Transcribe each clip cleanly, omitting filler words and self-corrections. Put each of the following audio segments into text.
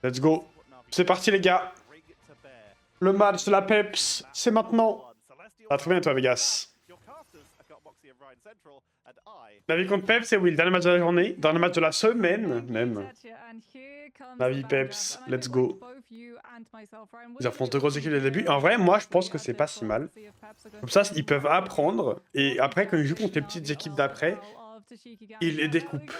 Let's go. C'est parti les gars. Le match de la Peps, c'est maintenant. Ah, très bien toi Vegas. Navi contre Peps, c'est Will. Dernier match de la journée, dernier match de la semaine même. Navi Peps, let's go. Ils affrontent deux grosses équipes dès le début. En vrai, moi je pense que c'est pas si mal. Comme ça, ils peuvent apprendre. Et après, quand ils jouent contre les petites équipes d'après, ils les découpent.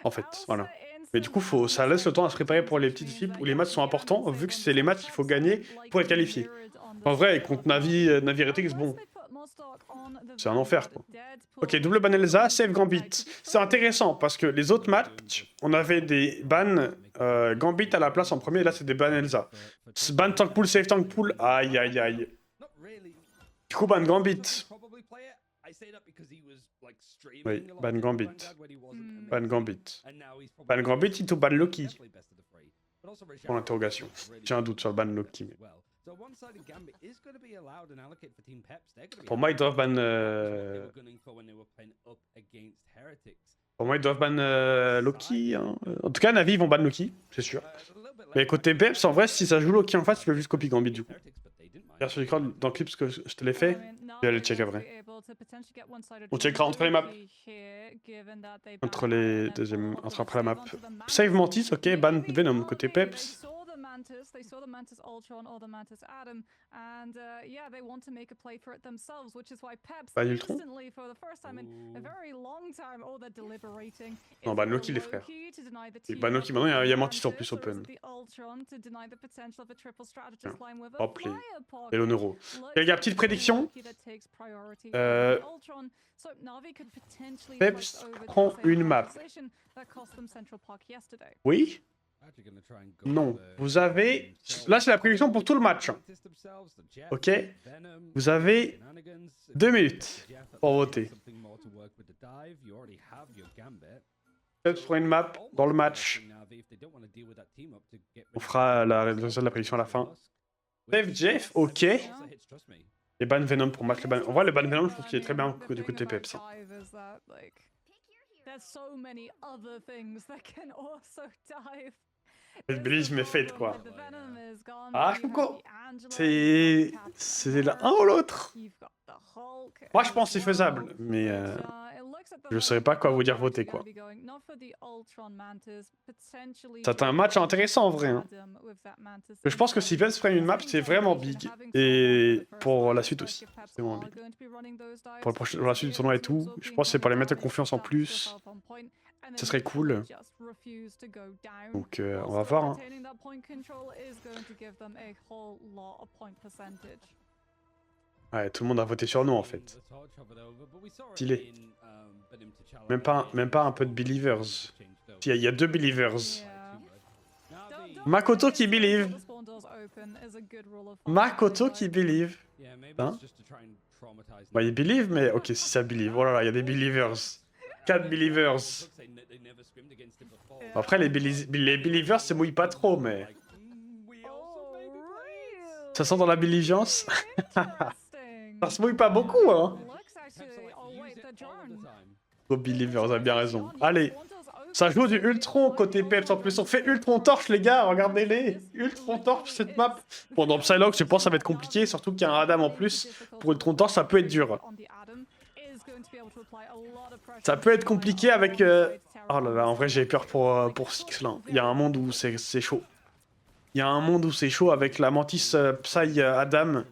En fait, voilà. Mais du coup, ça laisse le temps à se préparer pour les petites équipes où les matchs sont importants, vu que c'est les matchs qu'il faut gagner pour être qualifié. En vrai, contre Navi Heretics, bon, c'est un enfer, quoi. Ok, double ban Elsa, save Gambit. C'est intéressant, parce que les autres matchs, on avait des bans Gambit à la place en premier, et là, c'est des ban Elsa. Ban Tank Pool, save Tank Pool, aïe, aïe, aïe. Du coup, ban Gambit. Oui, ban Gambit. Ban Gambit. Ban Gambit, il te ban Loki. Pour l'interrogation. J'ai un doute sur le ban Loki. Mais... Pour moi, ils doivent ban... Pour moi, ils doivent ban Loki. Hein. En tout cas, Navi, ils vont ban Loki, c'est sûr. Mais côté Peps, en vrai, si ça joue Loki en face, tu peux juste copier Gambit, du coup. Regarde sur l'écran dans le clip, parce que je te l'ai fait. Je vais aller check après. On checkera entre les maps. Entre après la map. Save Mantis, ok. Ban Venom côté Peps. They saw the Mantis Ultron or the Mantis Adam, and yeah, they want to make a play for it themselves, which is why Peps instantly, for the first time in a very long time, oh, they're deliberating. Non, ban Loki les frères. Et ban Loki maintenant, il y a Mantis en plus open. Hop les. Et l'Honoro. Les gars, petite prédiction. Peps prend une map. Oui? Non. Vous avez... Là, c'est la prédiction pour tout le match. Ok? Vous avez 2 minutes pour voter. Peps prend une map dans le match. On fera la prédiction à la fin. Dave Jeff, ok. Et ban Venom pour match le ban. On voit le ban Venom, je trouve qu'il est très bien du côté Peps. Believe me fait quoi. Ah, je comprends. C'est l'un ou l'autre. Moi, je pense que c'est faisable, mais je saurais pas quoi vous dire voter quoi. C'est un match intéressant en vrai. Hein. Je pense que si Peps prennent une map, c'est vraiment big. Et pour la suite aussi, c'est vraiment big. Pour la suite du tournoi et tout, je pense que c'est pour les mettre en confiance en plus. Ça serait cool. Donc on va voir. Hein. Ouais, tout le monde a voté sur nous en fait. Stylé. Même pas un peu de believers. Il y a 2 believers. Makoto qui believe. Makoto qui believe. Hein? Bah, il believe, mais ok, si ça believe. Oh là là, il y a des believers. 4 believers. Après, les believers se mouillent pas trop, mais... Ça sent dans la belligence. Ça se mouille pas beaucoup, hein. Oh, believers, vous avez bien raison. Allez, ça joue du Ultron côté Peps. En plus, on fait Ultron Torche, les gars, regardez-les. Ultron Torche, cette map. Bon, dans Psylocke, je pense que ça va être compliqué, surtout qu'il y a un Adam en plus. Pour Ultron Torche, ça peut être dur. Ça peut être compliqué avec... Oh là là, en vrai, j'ai peur pour Six, là. Il y a un monde où c'est chaud. Il y a un monde où c'est chaud avec la Mantis Psy Adam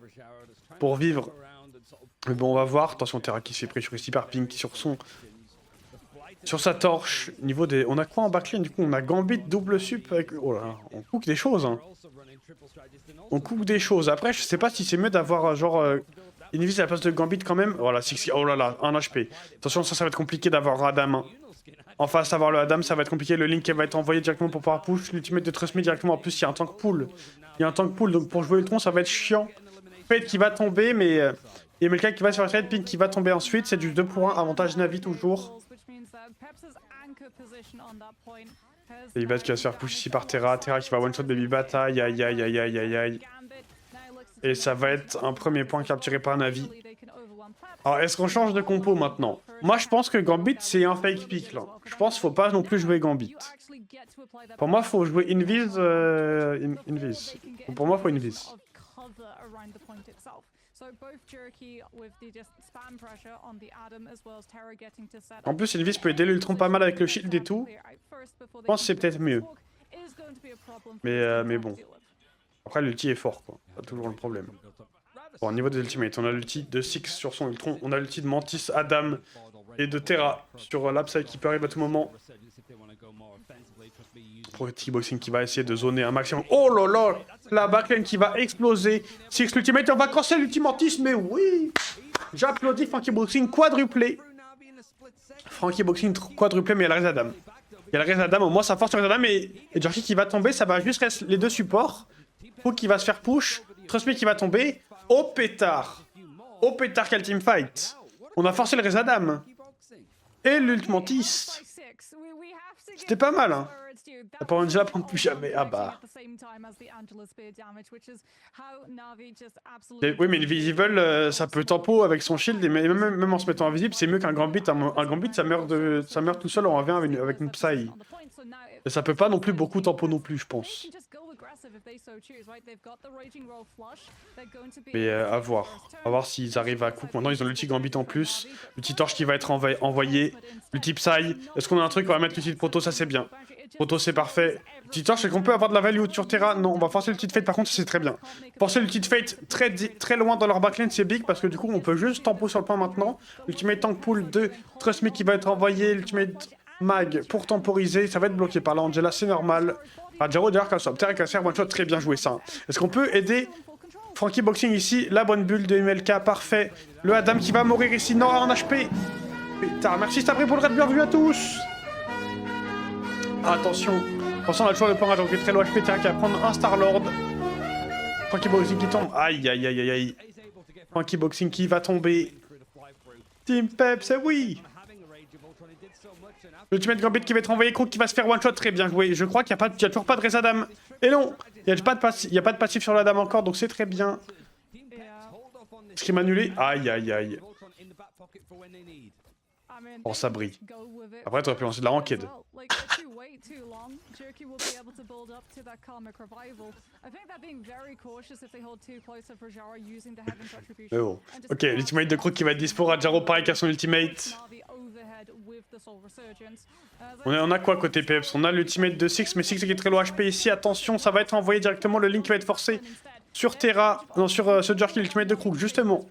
pour vivre. Mais bon, on va voir. Attention, Terra qui se fait pressuriser par Pink sur sa torche. Niveau des... On a quoi en backlane du coup? On a Gambit double sup avec... Oh là là, on cook des choses. Hein. On cook des choses. Après, je sais pas si c'est mieux d'avoir genre... Invis à la place de Gambit quand même. Voilà, oh là là, 1 HP. Attention, ça va être compliqué d'avoir Adam. Hein. En face, avoir le Adam, ça va être compliqué. Le Link va être envoyé directement pour pouvoir push. L'ultimate de Trust Me directement. En plus, il y a un tank pool. Il y a un tank pool, donc pour jouer Ultron, ça va être chiant. Fate qui va tomber, mais... Il y a quelqu'un qui va sur la trade, Pink qui va tomber ensuite. C'est du 2 pour 1, avantage Navi toujours. Babybat qui va se faire push ici par Terra. Terra qui va one-shot Babybat. Aïe, aïe, aïe, aïe, aïe, aïe, aïe. Et ça va être un premier point capturé par Navi. Alors, est-ce qu'on change de compo maintenant? Moi, je pense que Gambit, c'est un fake pick, là. Je pense qu'il faut pas non plus jouer Gambit. Pour moi, il faut jouer Invis. Invis. Pour moi, il faut Invis. En plus, Invis peut aider l'Ultron pas mal avec le shield et tout. Je pense que c'est peut-être mieux. Mais bon. Après, l'ulti est fort, quoi. C'est toujours le problème. Bon, au niveau des ultimates, on a l'ulti de Six sur son Ultron, on a l'ulti de Mantis, Adam et de Terra sur l'Upside qui peut arriver à tout moment. Pro-T Boxing qui va essayer de zoner un maximum. Oh là là, la backlane qui va exploser. Six l'ultimate, on va crosser l'ulti Mantis, mais oui. J'applaudis Frankie Boxing quadruplé. Frankie Boxing quadruplé, mais il y a le Rez Adam. Il y a le Rez Adam, au moins ça force le Rez Adam et Jerky qui va tomber, ça va juste rester les deux supports. Hook qui va se faire push, Trust Me qui va tomber. Oh pétard! Oh pétard, quel teamfight! On a forcé le Rez Adam. Et l'Ultimantis. C'était pas mal, hein. La Power Angela prend plus jamais. Ah bah. Oui, mais Invisible, ça peut tempo avec son shield, et même en se mettant invisible, c'est mieux qu'un Gambit. Un Gambit, ça meurt tout seul en 1v1 avec une Psy. Et ça peut pas non plus beaucoup tempo non plus, je pense. Mais à voir. On va voir s'ils arrivent à cook. Maintenant, ils ont l'ulti Gambit en plus. L'ulti Torche qui va être envoyé. L'ulti Psy. Est-ce qu'on a un truc? On va mettre l'ulti de Proto, ça c'est bien. Proto, c'est parfait. L'ulti Torche, est-ce qu'on peut avoir de la value sur Terra? Non, on va forcer l'ulti de Fate, par contre, c'est très bien. Forcer l'ulti de Fate très loin dans leur backlane, c'est big, parce que du coup, on peut juste tempo sur le point maintenant. L'ultimate Tank Pool de Trust Me qui va être envoyé. L'ultimate Mag pour temporiser. Ça va être bloqué par la Angela, c'est normal. Jaro d'ailleurs qu'elle soit Terra qui va se faire one shot, très bien joué ça. Est-ce qu'on peut aider Frankie Boxing ici? La bonne bulle de MLK, parfait. Le Adam qui va mourir ici, non, en HP. Putain, merci Stabri pour le raid, bienvenue à tous. Attention, on a toujours le point donc qui est très low HP, Terra qui va prendre un Star-Lord. Frankie Boxing qui tombe, aïe aïe aïe aïe aïe. Frankie Boxing qui va tomber. Team Pep, c'est oui. L'ultimate Gambit qui va être envoyé, Crook qui va se faire one shot, très bien joué. Je crois qu'il n'y a toujours pas de Rez Adam. Et non, il n'y a pas de passif sur la dame encore, donc c'est très bien. Ce qui m'a annulé. Aïe aïe aïe. Oh, ça brille. Après, tu aurais pu lancer de la ranked. Mais bon. Ok, l'ultimate de Crook qui va être dispo. Rajaro pareil qu'à son ultimate. On a quoi côté Peps? On a l'ultimate de Six, mais Six qui est très low HP ici. Attention, ça va être envoyé directement. Le link qui va être forcé sur Terra. Non, sur ce Jerky, l'ultimate de Crook, justement.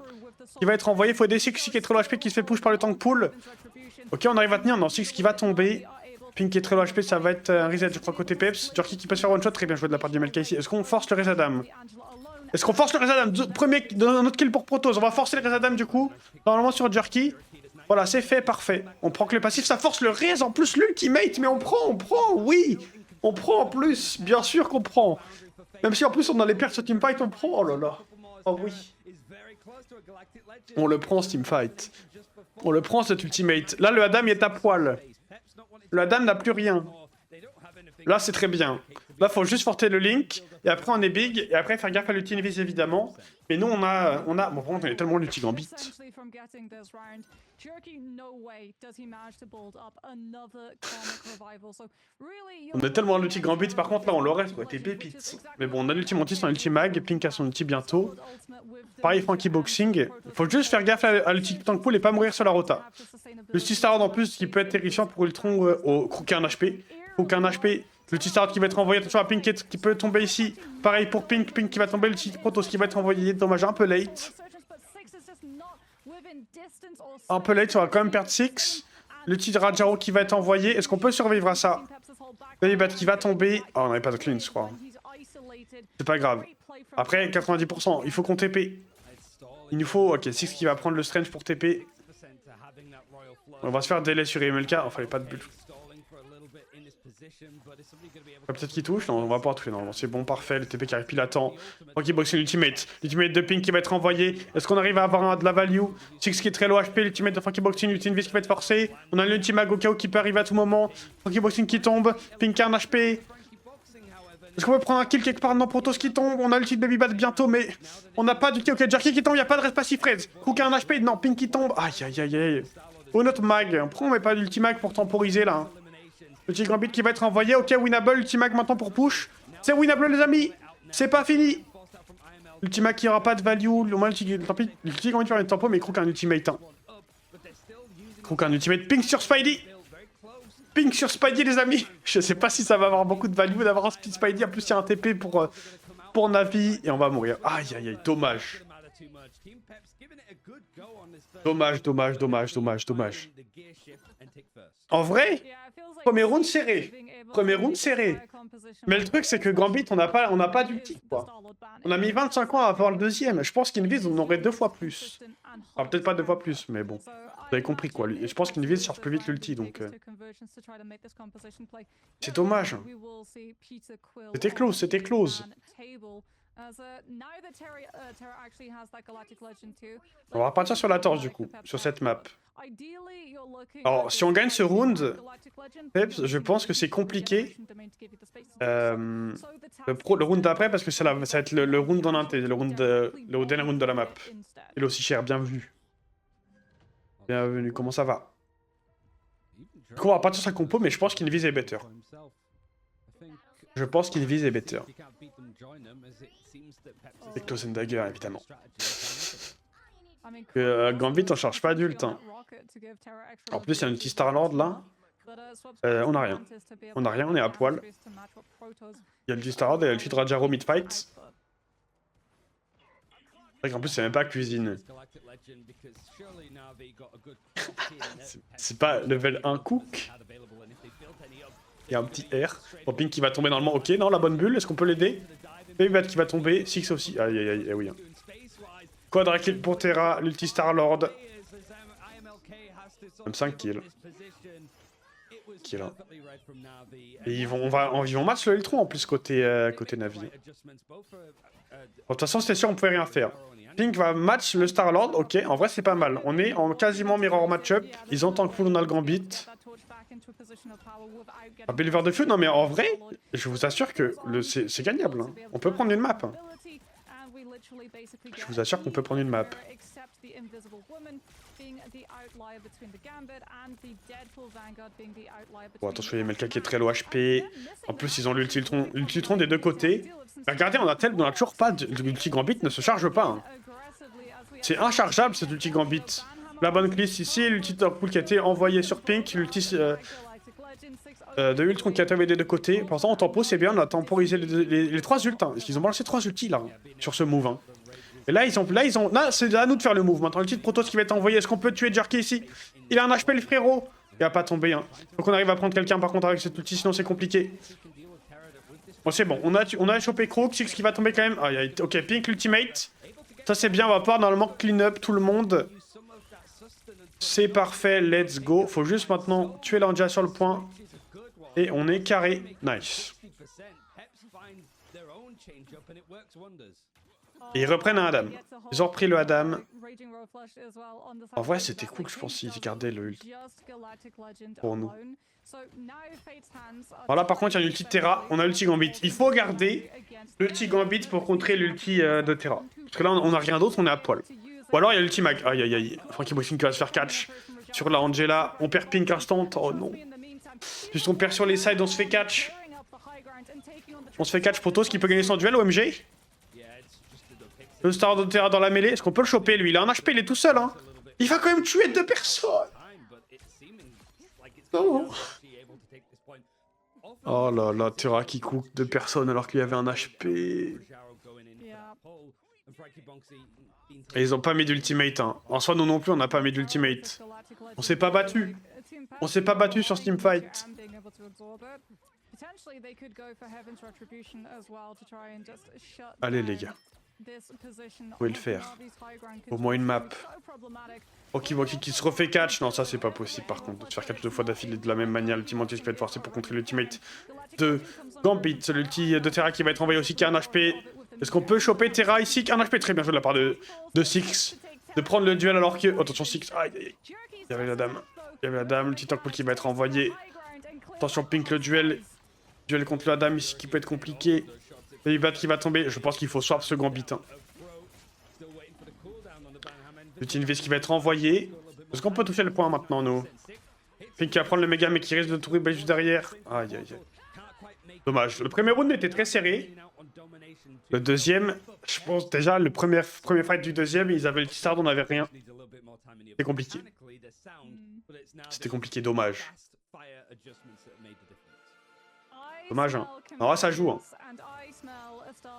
Qui va être envoyé. Il faut aider Six qui est très low HP qui se fait push par le tank pool. Ok, on arrive à tenir. Non, Six qui va tomber. Pink qui est très low HP, ça va être un reset, je crois, côté Peps. Jerky qui peut se faire one shot. Très bien joué de la part du MLK ici. Est-ce qu'on force le Rez Adam? Est-ce qu'on force le Rez Adam? Premier, un autre kill pour Protoss. On va forcer le Rez Adam du coup. Normalement sur Jerky. Voilà, c'est fait, parfait. On prend que le passif, ça force le Rez, en plus l'ultimate, mais on prend, oui. On prend en plus, bien sûr qu'on prend. Même si en plus on a les pertes sur teamfight, on prend, oh là là. Oh oui. On le prend ce teamfight. On le prend cet ultimate. Là, le Adam est à poil. Le Adam n'a plus rien. Là, c'est très bien. Là, faut juste forcer le link, et après on est big, et après faire gaffe à l'ulti Invis évidemment. Mais nous, on a... Bon, par contre, on est tellement l'ulti Gambit. On est tellement l'ulti Gambit, par contre, là, on l'aurait, ça aurait été pépite. Mais bon, on a l'ulti Mantis, on a l'ulti Mag, Pink a son ulti bientôt. Pareil, Frankie Boxing. Faut juste faire gaffe à l'ulti Tank Pool et pas mourir sur la rota. L'ulti Starlord en plus, qui peut être terrifiant pour Ultron au Crook un HP. Crook un HP. L'ulti Starlord qui va être envoyé, attention à Pink qui peut tomber ici. Pareil pour Pink, Pink qui va tomber, l'ulti Protoss qui va être envoyé, dommage un peu late. Un peu late, on va quand même perdre Six. L'ulti de Rajaro qui va être envoyé, est-ce qu'on peut survivre à ça? Babybat qui va tomber. Oh, on n'avait pas de clean, je crois. C'est pas grave. Après, 90%, il faut qu'on TP. Il nous faut, ok, Six qui va prendre le Strange pour TP. On va se faire délai sur MLK, enfin, il n'y a pas de bulle. Peut-être qu'il touche, non, on va pas toucher, non, c'est bon, parfait, le TP qui arrive pile à temps. Frankie Boxing l'ultimate de Pink qui va être envoyé. Est-ce qu'on arrive à avoir de la value? Six qui est très low HP, l'ultimate de Frankie Boxing, l'ultimate qui va être forcé. On a l'ultimate au cas où qui peut arriver à tout moment. Frankie Boxing qui tombe, Pink a un HP. Est-ce qu'on peut prendre un kill quelque part? Non, Protoss qui tombe, on a l'ulti de Baby Bat bientôt, mais on n'a pas d'ulti. Ok, Jerky qui tombe, il a pas de reste passif Fraise. Crook a un HP, non, Pink qui tombe. Aïe, aïe, aïe, aïe. Oh, notre mag. Pourquoi on met pas d'ulti mag pour temporiser, là? Le petit Gambit qui va être envoyé. Ok, winnable, ulti mag maintenant pour push. C'est winnable, les amis. C'est pas fini. Ultimate qui aura pas de value. Au moins, l'ulti Gambit faire une tempo, mais Crook a un ultimate. Hein. Crook a un ultimate. Pink sur Spidey. Pink sur Spidey, les amis. Je sais pas si ça va avoir beaucoup de value d'avoir un speed Spidey. En plus, il y a un TP pour Navi. Et on va mourir. Aïe, aïe, aïe. Dommage. Dommage, dommage, dommage, dommage, dommage. En vrai, premier round serré. Premier round serré. Mais le truc, c'est que Gambit, on n'a pas d'ulti, quoi. On a mis 25 ans à avoir le deuxième. Je pense qu'Invis, on aurait 2 fois plus. Alors, peut-être pas 2 fois plus, mais bon. Vous avez compris, quoi. Et je pense qu'Invis charge plus vite l'ulti, donc... C'est dommage. C'était close, c'était close. On va repartir sur la torche, du coup, sur cette map. Alors, si on gagne ce round, Peps, je pense que c'est compliqué. Le round d'après, parce que ça va être le round dans l'inté, le dernier round de la map. Il est aussi cher, bienvenue. Bienvenue, comment ça va? Du coup, on va partir sur sa compo, mais je pense qu'Invis est better. Je pense qu'Invis est better. Et Close and Dagger, évidemment. Gambit, on charge pas d'ult. Hein. En plus, il y a un petit Star-Lord là. On a rien. On a rien, on est à poil. Il y a le petit Star-Lord et le petit Rajaro mid-fight. C'est vrai qu'en plus, c'est même pas cuisine. C'est pas level 1 cook. Il y a un petit R. Bon, Pink qui va tomber normalement. Ok, non, la bonne bulle. Est-ce qu'on peut l'aider? Babybat qui va tomber. Six aussi. Aïe, aïe, aïe, oui. Hein. Quadra kill pour Terra. L'ulti Star-Lord. 25 kills. Qui est là. Et ils vont match le Eltron en plus côté Navi. Bon, de toute façon, c'était sûr, on pouvait rien faire. Pink va match le Star-Lord. Ok, en vrai, c'est pas mal. On est en quasiment mirror match-up. Ils ont tant que on a le Gambit. Un Believer de feu? Non, mais en vrai, je vous assure que c'est gagnable. Hein. On peut prendre une map. Hein. Je vous assure qu'on peut prendre une map. Bon, attention, il y a Melka qui est très low HP. En plus, ils ont l'ultitron des deux côtés. Regardez, on a toujours pas l'ulti Gambit ne se charge pas. Hein. C'est inchargeable cet ulti Gambit. La bonne glisse ici, l'ulti Pool qui a été envoyé sur Pink, l'ulti de Ultron qui a été des deux côtés. Pourtant, en tempo, c'est bien, on a temporisé les 3 ults. Hein. Ils ont balancé 3 ultis là, sur ce move. Hein. Et là, là, c'est à nous de faire le move. Maintenant, l'ulti de Protoss qui va être envoyé. Est-ce qu'on peut tuer Jerky ici? Il a un HP, le frérot. Il va pas tomber. Hein. Faut qu'on arrive à prendre quelqu'un par contre avec cet ulti, sinon c'est compliqué. Bon, c'est bon, on a chopé Crook, Six qui va tomber quand même. Ah, ok, Pink, l'ultimate. Ça, c'est bien, on va pouvoir normalement clean up tout le monde. C'est parfait, let's go. Faut juste maintenant tuer l'Angia sur le point. Et on est carré. Nice. Et ils reprennent un Adam. Ils ont repris le Adam. En vrai, c'était cool, je pense, s'ils gardaient le ult. Pour nous. Voilà, par contre, il y a l'ulti de Terra. On a l'ulti Gambit. Il faut garder l'ulti Gambit pour contrer l'ulti de Terra. Parce que là, on n'a rien d'autre, on est à poil. Ou alors, il y a l'ulti Mag. Aïe, aïe, aïe. Frankie Boxing qui va se faire catch. Sur la Angela. On perd Pink instant. Oh non. Juste on perd sur les sides, on se fait catch. On se fait catch Protoss qui peut gagner son duel, OMG. Le Star de Terra dans la mêlée. Est-ce qu'on peut le choper, lui? Il a un HP, il est tout seul, hein. Il va quand même tuer 2 personnes. Non. Oh là là, Terra qui cook 2 personnes alors qu'il y avait un HP. Et ils ont pas mis d'ultimate, hein. En soi, nous non plus, on n'a pas mis d'ultimate. On s'est pas battu. On s'est pas battu sur Steam Fight. Allez les gars. Vous pouvez le faire. Au moins une map. Okiwoki qui se refait catch. Non, ça c'est pas possible par contre. De se faire catch 2 fois d'affilée de la même manière. L'ultimate qui peut être forcé pour contrer l'ultimate de Gambit. L'ulti de Terra qui va être envoyé aussi qui a un HP. Est-ce qu'on peut choper Terra ici? Un HP très bien joué de la part de Six. De prendre le duel alors que... Oh, attention Six. Aïe, aïe, aïe. Il y avait la dame. Il y avait la dame. Le petit Pool qui va être envoyé. Attention Pink le duel. Duel contre la dame ici qui peut être compliqué. Et Bat qui va tomber. Je pense qu'il faut swap ce Gambit. Hein. Petit Invis qui va être envoyé. Est-ce qu'on peut toucher le point maintenant, nous? Fink qui va prendre le méga, mais qui risque de trouver juste derrière. Aïe, aïe, aïe. Dommage. Le premier round était très serré. Le deuxième, je pense déjà, le premier fight du deuxième, ils avaient le Tistard, on n'avait rien. C'était compliqué. C'était compliqué, dommage. Dommage, hein. En vrai, ça joue, hein.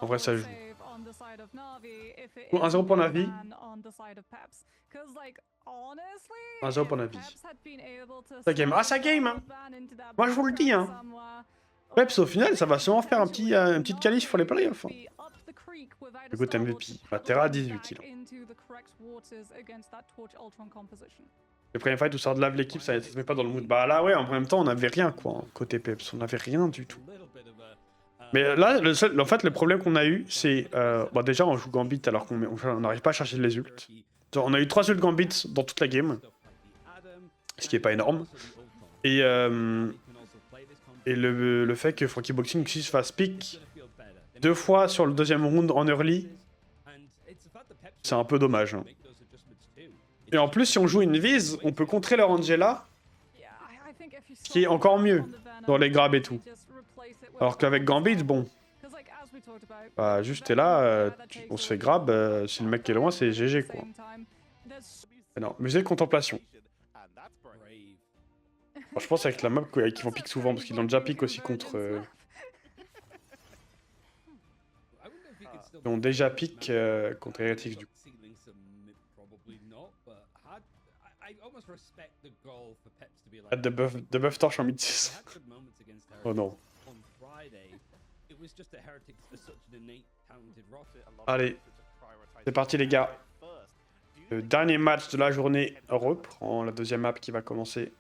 En vrai, ça joue. 1-0 pour Navi. 1-0 pour Navi. Ça game. Ah, ça game, hein. Moi, je vous le dis, hein. Peps, au final, ça va sûrement faire une petite qualif pour les playoffs. Hein. Écoute, MVP. Terra 18, il a. Le premier fight où ça relève l'équipe, ça se met pas dans le mood. Bah là, ouais, en même temps, on avait rien, quoi, côté Peps. On avait rien du tout. Mais là, en fait, le problème qu'on a eu, c'est... bon, déjà, on joue Gambit alors qu'on n'arrive pas à chercher les ults. On a eu 3 ults Gambit dans toute la game. Ce qui est pas énorme. Et le fait que Frankie Boxing se fasse pick 2 fois sur le deuxième round en early, c'est un peu dommage. Hein. Et en plus, si on joue une vise, on peut contrer leur Angela, ce qui est encore mieux dans les grabs et tout. Alors qu'avec Gambit, bon, bah, juste t'es là, on se fait grab, si le mec est loin, c'est GG quoi. Et non, musée de contemplation. Alors, je pense avec la map qu'ils vont pick souvent, parce qu'ils l'ont déjà pick aussi contre... Ils ont déjà pick contre Heretics du coup. De buff torche en mid-6. Oh non. Allez, c'est parti les gars. Le dernier match de la journée reprend, la deuxième map qui va commencer.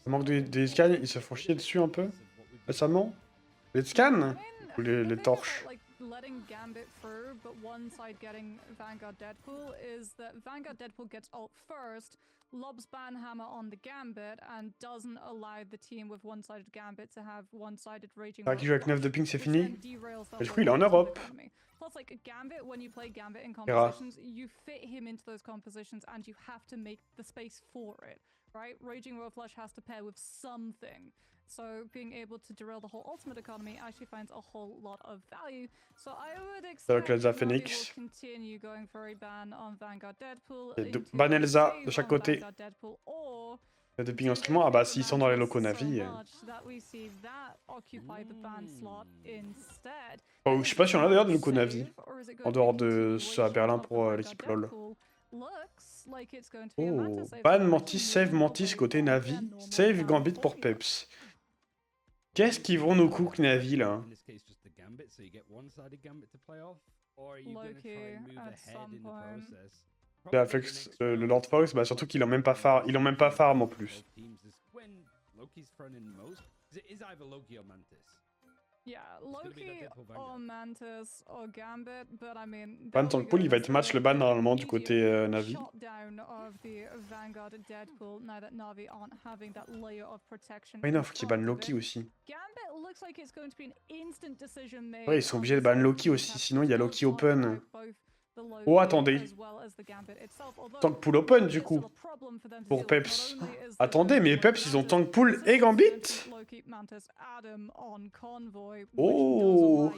Le manque des scans, ils se font chier dessus un peu récemment. Les scans ou les torches? Letting Gambit through, but one side getting Vanguard Deadpool is that Vanguard Deadpool gets ult first, lobs Banhammer on the Gambit, and doesn't allow the team with one-sided Gambit to have one-sided Raging. Ah, qui joue avec 9 de ping, c'est fini. Et du coup, il est en Europe. Plus, like Gambit, when you play Gambit in compositions, you fit him into those compositions, and you have to make the space for it, right? Raging Royal Flush has to pair with something. So being able to derail the whole ultimate economy actually finds a whole lot of value. So I would expect Navi will continue going for a ban on Vanguard Deadpool. Ban Elsa de chaque côté. De ping instrument, ah bah s'ils sont dans les locaux Navi. Oh, je sais pas si on a d'ailleurs de locaux Navi. En dehors de ceux à Berlin pour l'équipe LoL. Oh, ban Mantis, save Mantis côté Navi. Save Gambit pour Peps. Qu'est-ce qu'ils vont nous cook Navi là? Le Lord Fox, bah surtout qu'ils n'ont même pas farm en plus. Ban Tank Pool, il va être match le ban normalement du côté Navi. Ouais, non, faut qu'ils ban Loki aussi. Ouais, ils sont obligés de ban Loki aussi, sinon il y a Loki Open. Oh, attendez. Tank Pool Open du coup. Pour Peps. Attendez, mais Peps, ils ont Tank Pool et Gambit? Oh.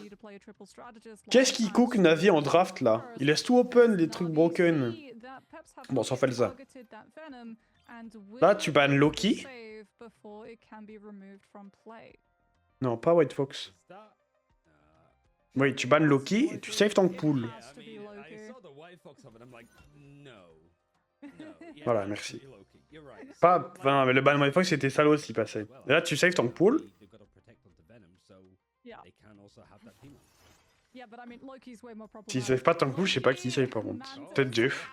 Qu'est-ce qui cook Navi en draft là? Il laisse tout open, les trucs broken. Bon, sans faire ça. Là, tu bannes Loki. Non, pas White Fox. Oui, tu bannes Loki et tu save Tank Pool. Voilà, merci. Pas, enfin, mais le ban White Fox c'était salaud s'il passait. Et là, tu save Tank Pool. S'il save pas Tank Pool, je sais pas qui save par contre. Peut-être Jeff.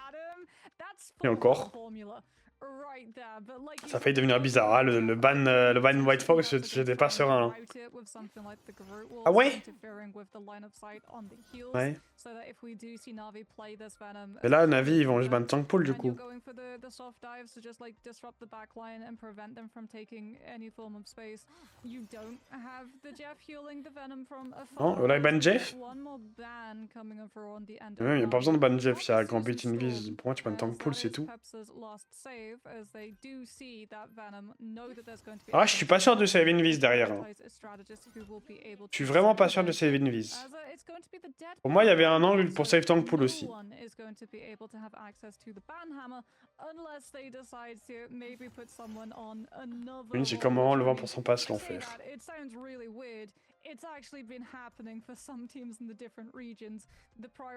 Et encore. Ça a failli devenir bizarre, hein, le ban White Fox, j'étais pas serein. Hein. Ah ouais? Ouais. Et là, Navi, ils vont juste ban Tankpool du coup. Non, là, ils ban Jeff? Il n'y a pas besoin de ban Jeff, il y a Gambit Invis. Pour moi, tu ban Tankpool, c'est tout. Ah, je suis pas sûr de save Invis derrière. Hein. Je suis vraiment pas sûr de save Invis. Pour moi, il y avait un angle pour save Tankpool aussi. Oui, c'est comment le 20% passe l'enfer.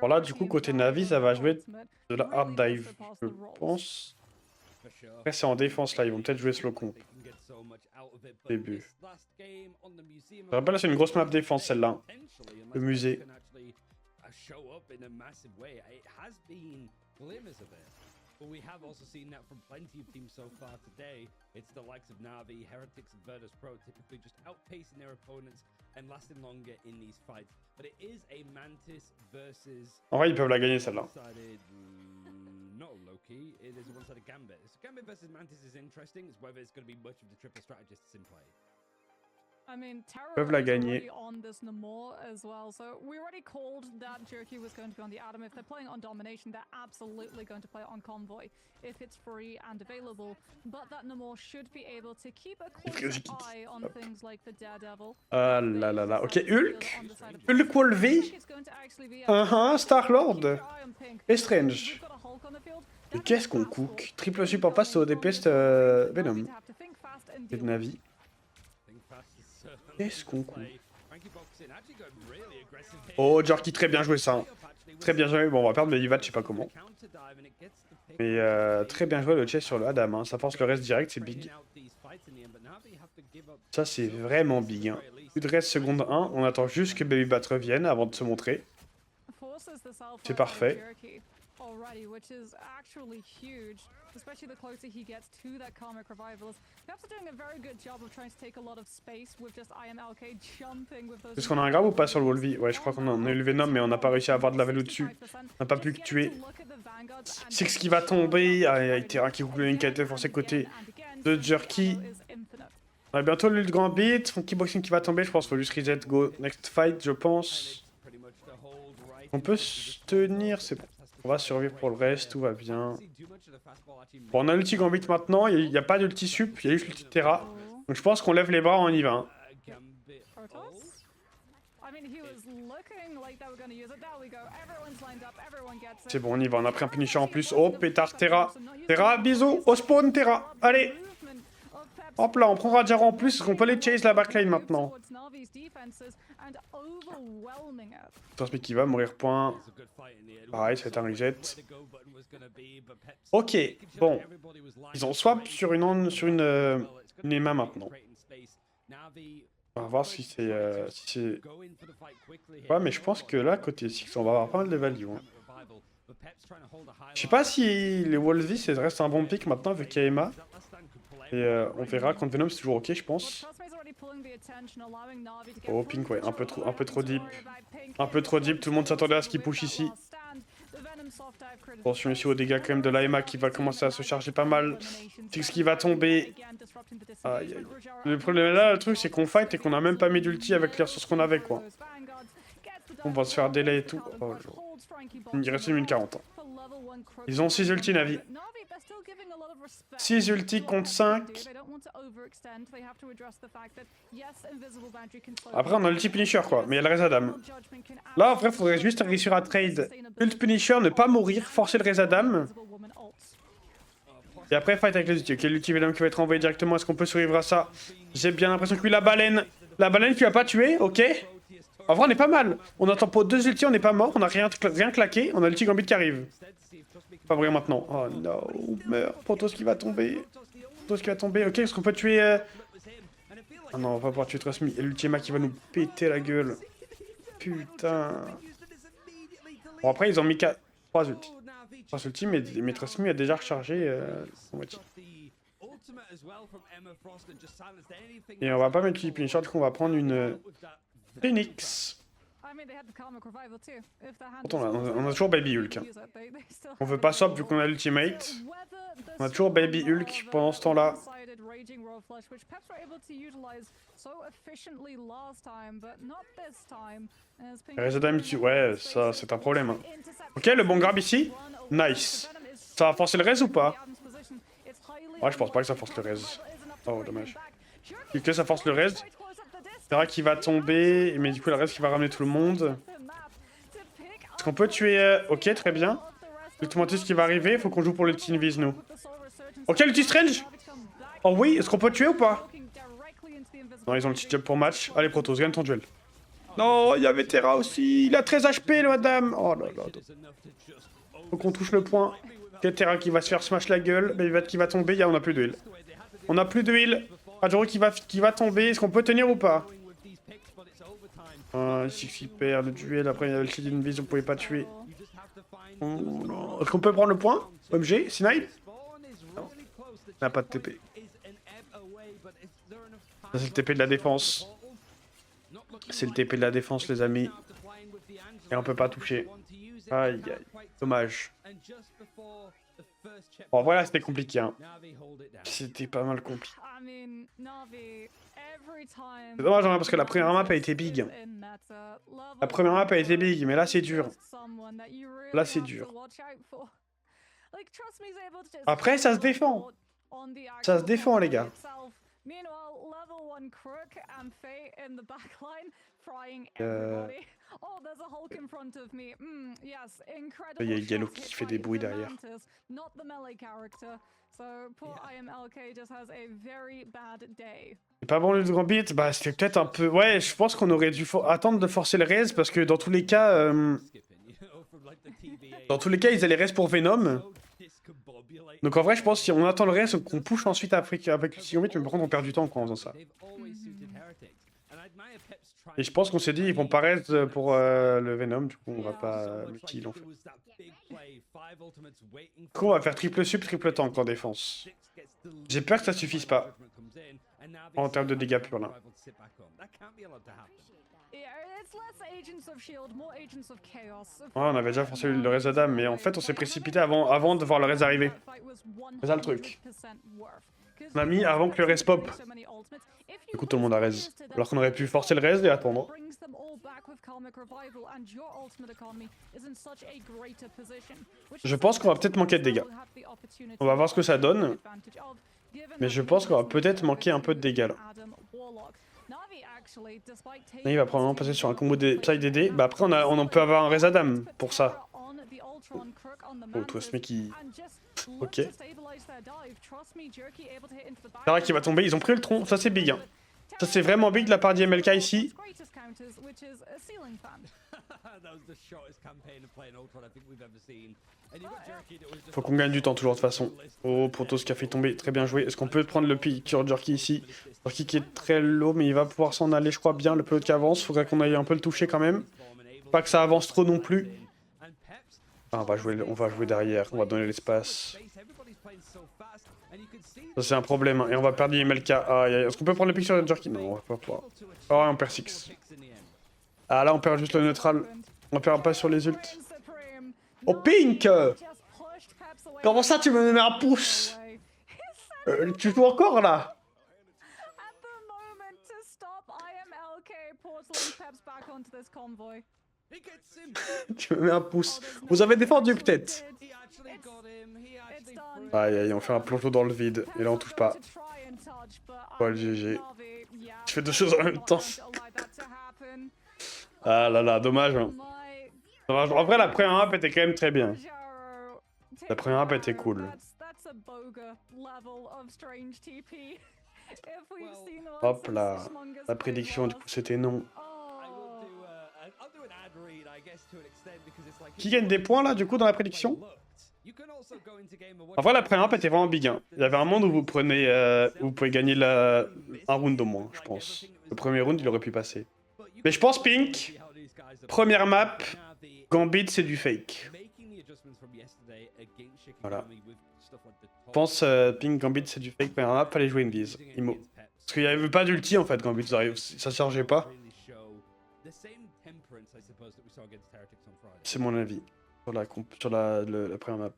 Bon là, du coup, côté Navi, ça va jouer de la hard dive, je pense. Après, c'est en défense, là. Ils vont peut-être jouer slow comp. Début. Je rappelle, c'est une grosse map défense, celle-là. Le musée. But we have also seen that from plenty of teams so far today. It's the likes of Na'Vi, Heretics, and Virtus Pro typically just outpacing their opponents and lasting longer in these fights. But it is a Mantis versus... En vrai, ils peuvent la gagner, celle-là. Not low-key, it is a one-sided Gambit. So Gambit versus Mantis is interesting. It's whether it's going to be much of the triple strategists in play. Peuvent la gagner. Ah là là là. Ok, Hulk. Hulk Wolvie. Star-Lord. Et Strange. Et qu'est-ce qu'on cook? Triple sup en face au DPS Venom. Et de Navi. Qu'est-ce qu'on court? Oh, Jorky, très bien joué ça. Très bien joué. Bon, on va perdre Medivat, je sais pas comment. Mais très bien joué le chase sur le Adam. Hein. Ça force le reste direct, c'est big. Ça, c'est vraiment big. Hein. Plus de reste seconde 1. On attend juste que Babybat revienne avant de se montrer. C'est parfait. Which is actually huge, especially the closer he gets to that Karmic Revivalist. Perhaps doing a very good job of trying to take a lot of space with just IMLK jumping with those. Est-ce qu'on a un grab ou pas sur le Wolvie? Ouais, je crois qu'on a eu le Venom, mais on n'a pas réussi à avoir de la value dessus. On n'a pas pu le tuer. C'est ce qui va tomber. Ah, Terra qui coupe le link qui a été forcé côté de Jerky. On a bientôt le Gambit. Funky Boxing qui va tomber. Je pense qu'il faut juste reset, go next fight, je pense. On peut se tenir, c'est bon. On va survivre pour le reste, tout va bien. Bon, on a l'ulti Gambit maintenant, il n'y a pas d'ulti sup, il y a juste l'ulti Terra. Donc je pense qu'on lève les bras, on y va. Hein. C'est bon, on y va, on a pris un Punisher en plus. Oh, pétard, Terra. Terra, bisous, au spawn, Terra. Allez. Hop là, on prend Rajara en plus, on peut les chase la backlane maintenant. Transmit qui va mourir point. Pareil, c'est un reset. Ok, bon. Ils ont swap sur une Emma maintenant. On va voir si c'est... Ouais, mais je pense que là, côté 6, on va avoir pas mal de value. Hein. Je sais pas si les Wolvie, ça reste un bon pick maintenant, vu qu'il y a Emma. Et on verra, contre Venom, c'est toujours ok, je pense. Oh, Pink, ouais, un peu trop deep. Un peu trop deep, tout le monde s'attendait à ce qu'il push ici. Attention ici aux dégâts quand même de l'Aema qui va commencer à se charger pas mal. Fix qui va tomber. Aïe, aïe. Le problème là, le truc, c'est qu'on fight et qu'on a même pas mis d'ulti avec les ressources qu'on avait, quoi. On va se faire délai et tout. Oh, il reste 1 minute 40 ans. Ils ont 6 ulti Navi. 6 ulti contre 5. Après, on a l'ulti Punisher, quoi. Mais il y a le Rezadam. Là, en vrai, il faudrait juste réussir à trade ult Punisher, ne pas mourir, forcer le Rezadam. Et après, fight avec les ultis. Ok, l'ulti Venom qui va être envoyé directement. Est-ce qu'on peut survivre à ça? J'ai bien l'impression que lui, la baleine qui va pas tuer, ok. En vrai, on est pas mal. On attend pour 2 ultis, on n'est pas mort. On a rien claqué. On a l'ulti Gambit qui arrive. Pas mourir maintenant. Oh non, meurs. Protos qui va tomber. Protos qui va tomber. Ok, est-ce qu'on peut tuer... Ah non, on va pas pouvoir tuer Trustme. Et l'Ultima qui va nous péter la gueule. Putain. Bon, après, ils ont mis 3 ultis. 3 ultis, mais Trustme a déjà rechargé son moitié. Et on va pas mettre Philippine Short, qu'on va prendre une Phoenix. Pourtant, on a toujours Baby Hulk. Hein. On veut pas swap vu qu'on a l'ultimate. On a toujours Baby Hulk pendant ce temps-là. Resident ouais, ça c'est un problème. Hein. Ok, le bon grab ici. Nice. Ça va forcer le res ou pas? Ouais, je pense pas que ça force le res. Oh, dommage. Que ça force le res. C'est vrai qu'il va tomber, mais du coup, le res qui va ramener tout le monde. Est-ce qu'on peut tuer... Ok, très bien. L'ultimantis qui va arriver, il faut qu'on joue pour l'ulti invis, nous. Ok, l'ulti strange. Oh oui, est-ce qu'on peut tuer ou pas? Non, ils ont le petit job pour match. Allez, Protoss, gagne ton duel. Non, il y avait Terra aussi. Il a 13 HP, le madame. Oh là là. Faut qu'on touche le point. Ok, Terra qui va se faire smash la gueule. Babyvat qui va tomber. On a plus d'huile. On a plus d'huile. Pajoro qui va tomber. Est-ce qu'on peut tenir ou pas? Six il perd le duel. Après, il y avait le shield invis. On pouvait pas tuer. Oh, est-ce qu'on peut prendre le point? OMG, Snipe? Non. On n'a pas de TP. Ça, c'est le TP de la défense. C'est le TP de la défense, les amis. Et on peut pas toucher. Aïe, aïe. Dommage. Bon, voilà, c'était compliqué. Hein. C'était pas mal compliqué. C'est dommage, hein, parce que la première map a été big. La première map a été big, mais là, c'est dur. Là, c'est dur. Après, ça se défend. Ça se défend, les gars. Il y a Gallo qui fait des bruits derrière. C'est pas bon le Gambit? Bah c'était peut-être un peu... Ouais, je pense qu'on aurait dû attendre de forcer le raise parce que dans tous les cas... Dans tous les cas, ils allaient raise pour Venom. Donc en vrai, je pense que si on attend le raise, qu'on push ensuite avec le Gambit, mais par contre on perd du temps en faisant ça. Et je pense qu'on s'est dit, ils vont pas raise pour le Venom, du coup on va pas multi en fait. Du coup on va faire triple sup, triple tank en défense. J'ai peur que ça suffise pas. En termes de dégâts purs là. Ouais, on avait déjà forcé le res Adam, mais en fait on s'est précipité avant de voir le res arriver. C'est ça le truc. On a mis avant que le res pop. Du coup tout le monde a res. Alors qu'on aurait pu forcer le res et attendre. Je pense qu'on va peut-être manquer de dégâts. On va voir ce que ça donne. Mais je pense qu'on va peut-être manquer un peu de dégâts là. Là, il va probablement passer sur un combo de Psy DD. Bah après on peut avoir un res Adam pour ça. Oh toi ce mec il... Ok. Terra qui va tomber, ils ont pris le tronc, ça c'est big. Hein. Ça c'est vraiment big de la part d'IMLK ici. Faut qu'on gagne du temps toujours de toute façon. Oh, Protoss qui a fait tomber, très bien joué. Est-ce qu'on peut prendre le pick sur Jerky ici? Jerky qui est très low, mais il va pouvoir s'en aller, je crois bien. Le pilote qui avance, faudrait qu'on aille un peu le toucher quand même. Pas que ça avance trop non plus. Ah, on va jouer derrière, on va donner l'espace. Ça c'est un problème, hein. Et on va perdre IMLK. Est-ce qu'on peut prendre le pick sur Jerky? Non, on va pas pouvoir. Oh, on perd 6. Ah là on perd juste le neutral. On perd pas sur les ults. Oh Pink! Comment ça tu me mets un pouce? Tu joues encore là? Tu me mets un pouce. Vous avez défendu peut-être? Aïe aïe, on fait un plongeon dans le vide. Et là on touche pas. Oh le GG. Je fais deux choses en même temps. Ah là là, dommage. Hein. Dommage. En vrai la première map était quand même très bien. La première map était cool. Hop là. La prédiction du coup c'était non. Qui gagne des points là du coup dans la prédiction? En vrai la première map était vraiment big. Hein. Il y avait un monde où vous prenez, où vous pouvez gagner un round au moins, je pense. Le premier round il aurait pu passer. Mais je pense Pink, première map, Gambit c'est du fake. Voilà. Je pense Ping Gambit c'est du fake, mais map, fallait jouer Invis. Imo. Parce qu'il n'y avait pas d'ulti en fait, Gambit, ça chargeait pas. C'est mon avis sur la première map.